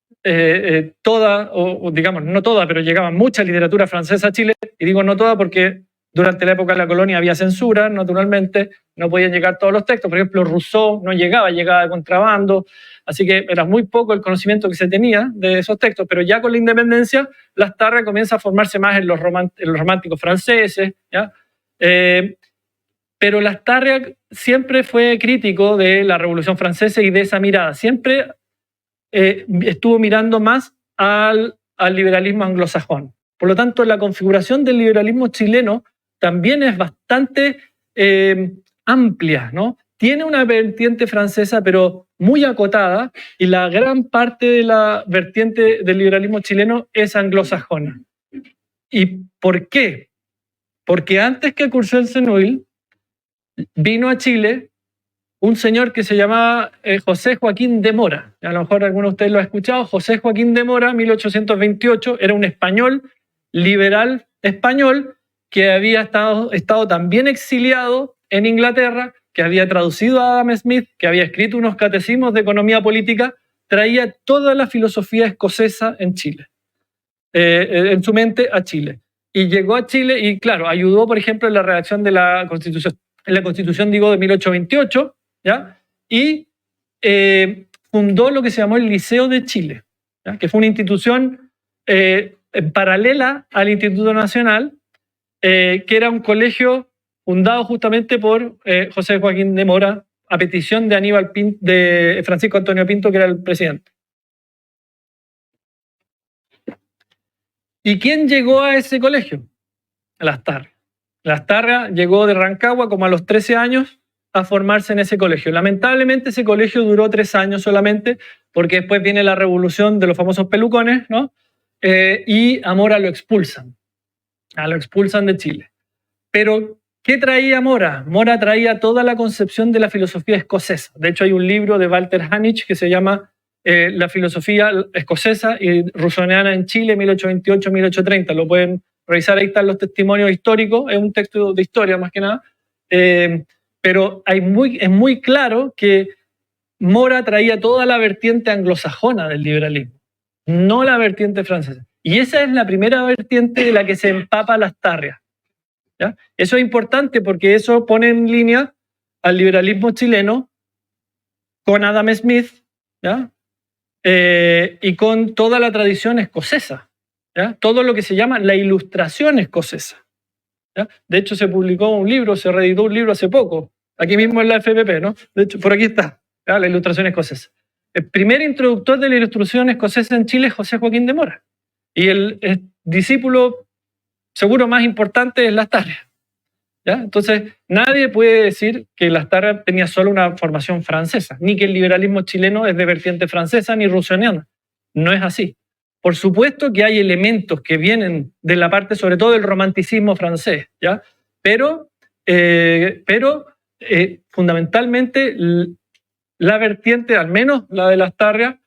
toda, o digamos no toda, pero llegaba mucha literatura francesa a Chile. Y digo no toda porque durante la época de la colonia había censura, naturalmente, no podían llegar todos los textos. Por ejemplo, Rousseau no llegaba de contrabando, así que era muy poco el conocimiento que se tenía de esos textos. Pero ya con la independencia, Lastarria comienza a formarse más en los románticos franceses, ¿ya? Pero Lastarria siempre fue crítico de la Revolución Francesa y de esa mirada. Siempre estuvo mirando más al liberalismo anglosajón. Por lo tanto, la configuración del liberalismo chileno también es bastante amplia, ¿no? Tiene una vertiente francesa, pero muy acotada, y la gran parte de la vertiente del liberalismo chileno es anglosajona. ¿Y por qué? Porque antes que Courcelles-de-Nouille, vino a Chile un señor que se llamaba José Joaquín de Mora. A lo mejor alguno de ustedes lo ha escuchado. José Joaquín de Mora, 1828, era un español, liberal español, que había estado también exiliado en Inglaterra, que había traducido a Adam Smith, que había escrito unos catecismos de economía política, traía toda la filosofía escocesa en Chile, en su mente a Chile. Y llegó a Chile y, claro, ayudó, por ejemplo, en la redacción de la Constitución. En la Constitución, digo, de 1828, ¿ya? Y fundó lo que se llamó el Liceo de Chile, ¿ya?, que fue una institución paralela al Instituto Nacional, que era un colegio fundado justamente por José Joaquín de Mora, a petición de de Francisco Antonio Pinto, que era el presidente. ¿Y quién llegó a ese colegio? Lastarria. Lastarria llegó de Rancagua como a los 13 años a formarse en ese colegio. Lamentablemente ese colegio duró 3 años solamente, porque después viene la revolución de los famosos pelucones, ¿no? Y a Mora lo expulsan. Lo expulsan de Chile. Pero, ¿qué traía Mora? Mora traía toda la concepción de la filosofía escocesa. De hecho, hay un libro de Walter Hanich que se llama La filosofía escocesa y rusoniana en Chile, 1828-1830. Lo pueden revisar, ahí están los testimonios históricos, es un texto de historia más que nada, pero es muy claro que Mora traía toda la vertiente anglosajona del liberalismo, no la vertiente francesa. Y esa es la primera vertiente de la que se empapa Lastarria. ¿ya? Eso es importante porque eso pone en línea al liberalismo chileno con Adam Smith, ¿ya? Y con toda la tradición escocesa, ¿ya? Todo lo que se llama la Ilustración escocesa, ¿ya? De hecho, se publicó un libro, se reeditó un libro hace poco, aquí mismo en la FPP, ¿no? De hecho, por aquí está, ¿ya? La Ilustración escocesa. El primer introductor de la Ilustración escocesa en Chile es José Joaquín de Mora, y el discípulo seguro más importante es Lastarria, ¿ya? Entonces, nadie puede decir que Lastarria tenía solo una formación francesa, ni que el liberalismo chileno es de vertiente francesa ni rusoniana. No es así. Por supuesto que hay elementos que vienen de la parte, sobre todo del romanticismo francés, ¿ya? Pero fundamentalmente la vertiente, al menos la de Lastarria,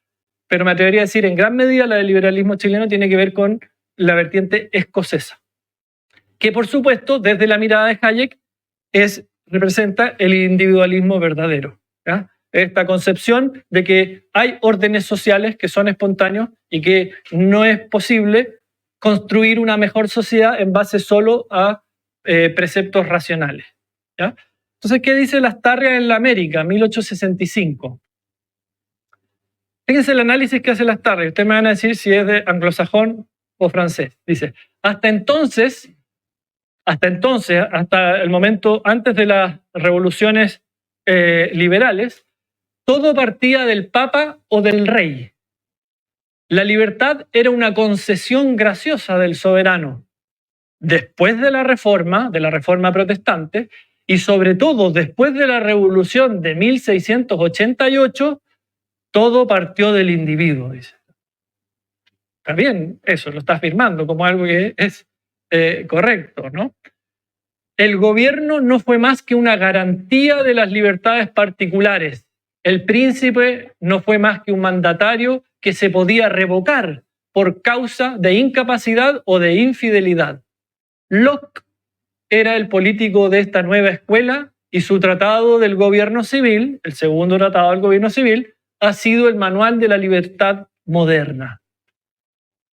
pero me atrevería a decir en gran medida la del liberalismo chileno, tiene que ver con la vertiente escocesa, que por supuesto desde la mirada de Hayek representa el individualismo verdadero, ¿ya? Esta concepción de que hay órdenes sociales que son espontáneos y que no es posible construir una mejor sociedad en base solo a preceptos racionales, ¿ya? Entonces, ¿qué dice Lastarria en la América, 1865? Fíjense el análisis que hace Lastarria. Ustedes me van a decir si es de anglosajón o francés. Dice, hasta entonces, hasta el momento antes de las revoluciones liberales, todo partía del Papa o del Rey. La libertad era una concesión graciosa del soberano. Después de la reforma protestante, y sobre todo después de la revolución de 1688, todo partió del individuo, dice. Está bien, eso lo está afirmando como algo que es correcto, ¿no? El gobierno no fue más que una garantía de las libertades particulares. El príncipe no fue más que un mandatario que se podía revocar por causa de incapacidad o de infidelidad. Locke era el político de esta nueva escuela y su tratado del gobierno civil, el segundo tratado del gobierno civil, ha sido el manual de la libertad moderna.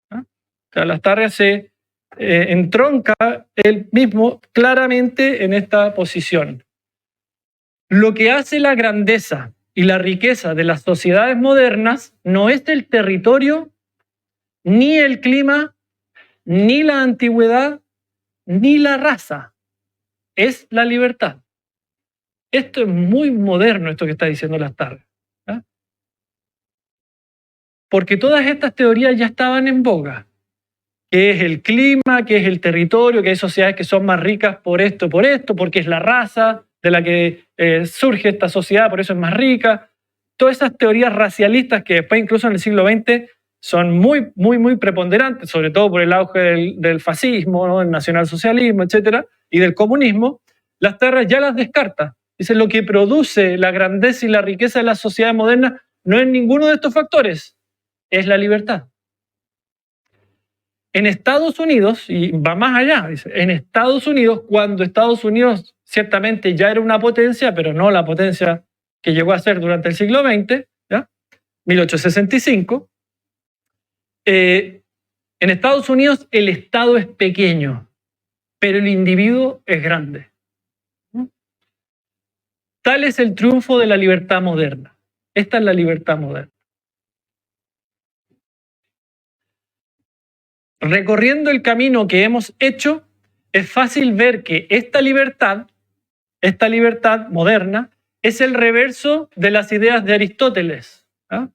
¿Ah? O sea, Lastarria se entronca él mismo claramente en esta posición. Lo que hace la grandeza y la riqueza de las sociedades modernas no es el territorio, ni el clima, ni la antigüedad, ni la raza. Es la libertad. Esto es muy moderno, esto que está diciendo Lastarria, ¿eh? Porque todas estas teorías ya estaban en boga. ¿Qué es el clima? ¿Qué es el territorio? ¿Qué hay sociedades que son más ricas por esto, porque es la raza de la que surge esta sociedad, por eso es más rica? Todas esas teorías racialistas que después incluso en el siglo XX son muy, muy, muy preponderantes, sobre todo por el auge del fascismo, ¿no? El nacionalsocialismo, etcétera, y del comunismo, Lastarria ya las descarta. Dice, lo que produce la grandeza y la riqueza de la sociedad moderna no es ninguno de estos factores, es la libertad. En Estados Unidos, y va más allá, dice, en Estados Unidos, cuando Estados Unidos ciertamente ya era una potencia, pero no la potencia que llegó a ser durante el siglo XX, ¿ya? 1865, en Estados Unidos el Estado es pequeño, pero el individuo es grande. Tal es el triunfo de la libertad moderna. Esta es la libertad moderna. Recorriendo el camino que hemos hecho, es fácil ver que esta libertad moderna, es el reverso de las ideas de Aristóteles. ¿Ah?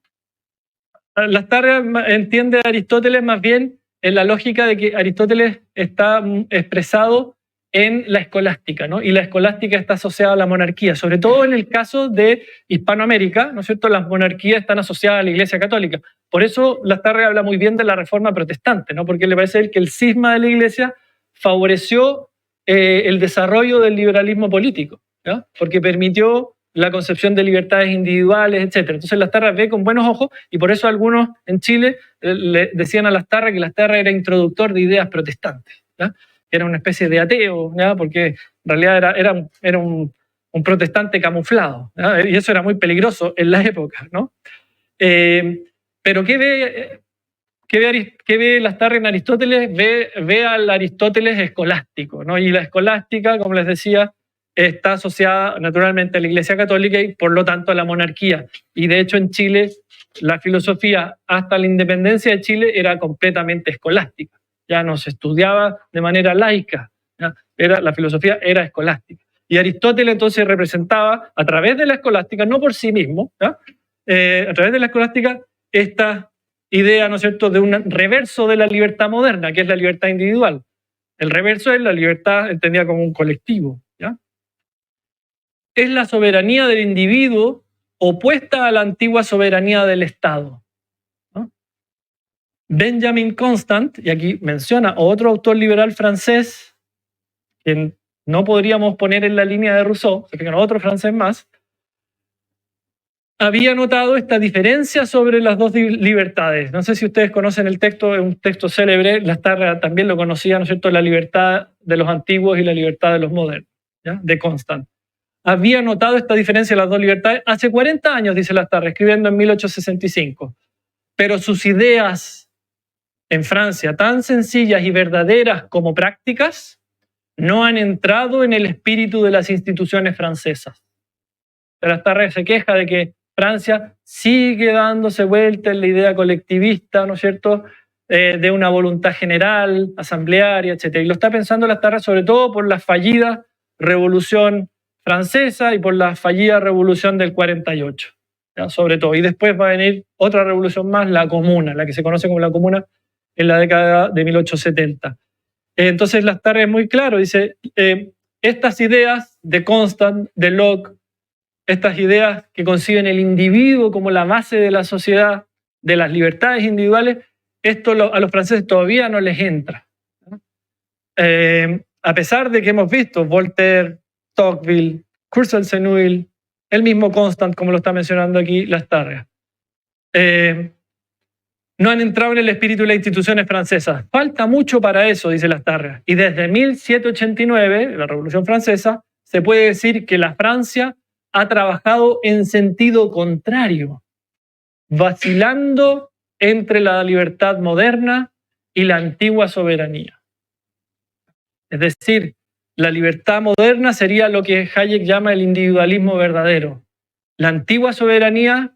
Lastarria entiende a Aristóteles más bien en la lógica de que Aristóteles está expresado en la escolástica, ¿no? Y la escolástica está asociada a la monarquía, sobre todo en el caso de Hispanoamérica, ¿no es cierto? Las monarquías están asociadas a la Iglesia Católica. Por eso Lastarria habla muy bien de la Reforma Protestante, ¿no? Porque le parece que el cisma de la Iglesia favoreció el desarrollo del liberalismo político, ¿no? Porque permitió la concepción de libertades individuales, etc. Entonces Lastarria ve con buenos ojos y por eso algunos en Chile le decían a Lastarria que Lastarria era introductor de ideas protestantes, ¿no? Era una especie de ateo, ¿no? Porque en realidad era un protestante camuflado, ¿no? Y eso era muy peligroso en la época, ¿no? Pero ¿qué ve ¿Qué ve Lastarria en Aristóteles? Ve al Aristóteles escolástico, ¿no? Y la escolástica, como les decía, está asociada naturalmente a la Iglesia Católica y por lo tanto a la monarquía. Y de hecho en Chile la filosofía hasta la independencia de Chile era completamente escolástica. Ya no se estudiaba de manera laica, la filosofía era escolástica. Y Aristóteles entonces representaba a través de la escolástica, no por sí mismo, a través de la escolástica, esta idea, ¿no es cierto?, de un reverso de la libertad moderna, que es la libertad individual. El reverso es la libertad entendida como un colectivo, ¿ya? Es la soberanía del individuo opuesta a la antigua soberanía del Estado, ¿no? Benjamin Constant, y aquí menciona otro autor liberal francés, que no podríamos poner en la línea de Rousseau, otro francés más, había notado esta diferencia sobre las dos libertades. No sé si ustedes conocen el texto, es un texto célebre, Lastarria también lo conocía, ¿no es cierto?, la libertad de los antiguos y la libertad de los modernos, ¿ya?, de Constant. Había notado esta diferencia de las dos libertades hace 40 años, dice Lastarria, escribiendo en 1865. Pero sus ideas en Francia, tan sencillas y verdaderas como prácticas, no han entrado en el espíritu de las instituciones francesas. Lastarria se queja de que Francia sigue dándose vuelta en la idea colectivista, ¿no es cierto?, de una voluntad general, asamblearia, etc. Y lo está pensando Lastarria sobre todo por la fallida Revolución Francesa y por la fallida Revolución del 48, ¿ya?, sobre todo. Y después va a venir otra revolución más, la Comuna, la que se conoce como la Comuna en la década de 1870. Entonces Lastarria es muy claro, dice, estas ideas de Constant, de Locke, estas ideas que conciben el individuo como la base de la sociedad, de las libertades individuales, esto a los franceses todavía no les entra, ¿no? A pesar de que hemos visto Voltaire, Tocqueville, Courcelles-Senoul, el mismo Constant, como lo está mencionando aquí Lastarria, no han entrado en el espíritu de las instituciones francesas. Falta mucho para eso, dice Lastarria. Y desde 1789, la Revolución Francesa, se puede decir que la Francia ha trabajado en sentido contrario, vacilando entre la libertad moderna y la antigua soberanía. Es decir, la libertad moderna sería lo que Hayek llama el individualismo verdadero. La antigua soberanía,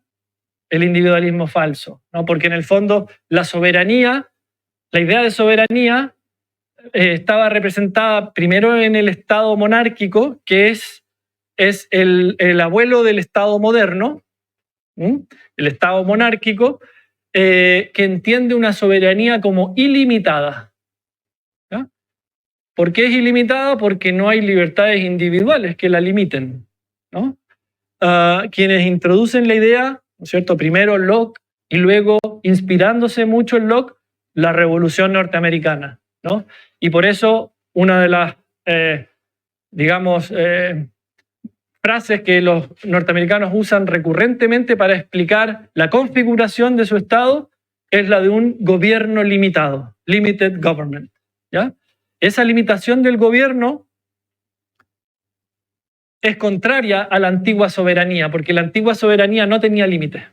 el individualismo falso, ¿no? Porque en el fondo la soberanía, la idea de soberanía estaba representada primero en el Estado monárquico, que es el abuelo del Estado moderno, el Estado monárquico, que entiende una soberanía como ilimitada. ¿Ya? ¿Por qué es ilimitada? Porque no hay libertades individuales que la limiten, ¿no? Quienes introducen la idea, ¿no es cierto?, primero Locke y luego, inspirándose mucho en Locke, la Revolución Norteamericana, ¿no? Y por eso una de las, frases que los norteamericanos usan recurrentemente para explicar la configuración de su Estado es la de un gobierno limitado, limited government, ¿ya? Esa limitación del gobierno es contraria a la antigua soberanía, porque la antigua soberanía no tenía límites,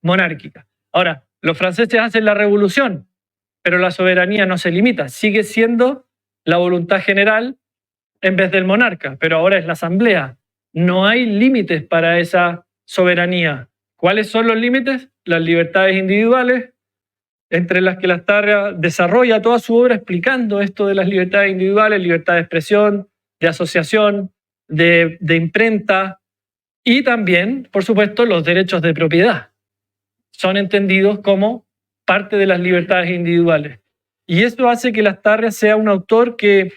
monárquica. Ahora, los franceses hacen la revolución, pero la soberanía no se limita, sigue siendo la voluntad general en vez del monarca, pero ahora es la asamblea. No hay límites para esa soberanía. ¿Cuáles son los límites? Las libertades individuales, entre las que Lastarria desarrolla toda su obra explicando esto de las libertades individuales, libertad de expresión, de asociación, de imprenta, y también, por supuesto, los derechos de propiedad. Son entendidos como parte de las libertades individuales. Y esto hace que Lastarria sea un autor que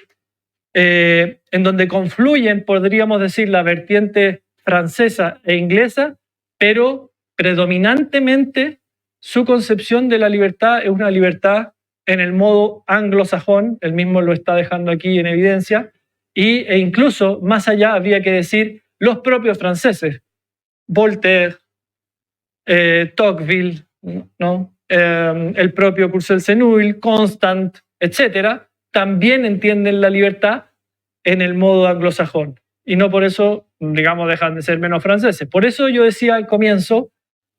en donde confluyen, podríamos decir, la vertiente francesa e inglesa, pero predominantemente su concepción de la libertad es una libertad en el modo anglosajón, él mismo lo está dejando aquí en evidencia, e incluso más allá habría que decir los propios franceses, Voltaire, Tocqueville, ¿no? El propio Courcelles-Senoul, Constant, etcétera, también entienden la libertad en el modo anglosajón y no por eso, digamos, dejan de ser menos franceses. Por eso yo decía al comienzo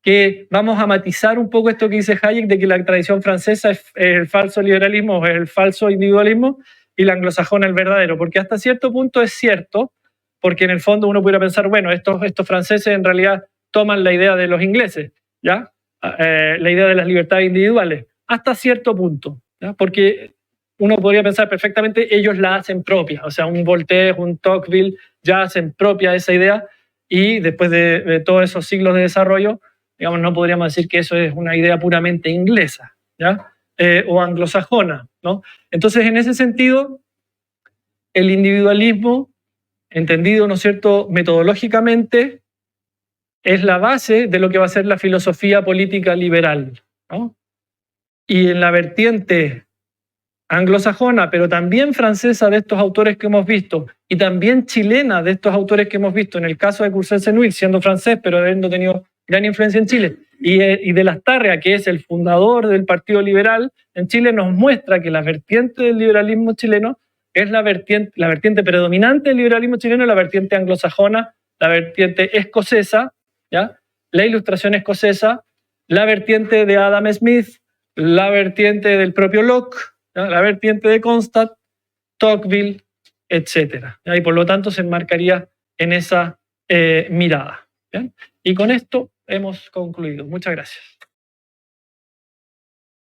que vamos a matizar un poco esto que dice Hayek de que la tradición francesa es el falso liberalismo, es el falso individualismo, y la anglosajona el verdadero, porque hasta cierto punto es cierto, porque en el fondo uno pudiera pensar, bueno, estos franceses en realidad toman la idea de los ingleses, ¿ya? La idea de las libertades individuales, hasta cierto punto, ¿ya? Porque uno podría pensar perfectamente, ellos la hacen propia, o sea, un Voltaire, un Tocqueville ya hacen propia esa idea, y después de todos esos siglos de desarrollo, digamos, no podríamos decir que eso es una idea puramente inglesa, ¿ya? O anglosajona, ¿no? Entonces, en ese sentido, el individualismo, entendido, ¿no es cierto?, metodológicamente, es la base de lo que va a ser la filosofía política liberal, ¿no? Y en la vertiente anglosajona, pero también francesa de estos autores que hemos visto, y también chilena de estos autores que hemos visto, en el caso de Courcelles-Senuil, siendo francés, pero habiendo tenido gran influencia en Chile, y de Lastarria, que es el fundador del Partido Liberal en Chile, nos muestra que la vertiente del liberalismo chileno es la vertiente predominante del liberalismo chileno, la vertiente anglosajona, la vertiente escocesa, ¿ya? La ilustración escocesa, la vertiente de Adam Smith, la vertiente del propio Locke, ¿ya? La vertiente de Constant, Tocqueville, etc. Y por lo tanto se enmarcaría en esa mirada. ¿Bien? Y con esto hemos concluido. Muchas gracias.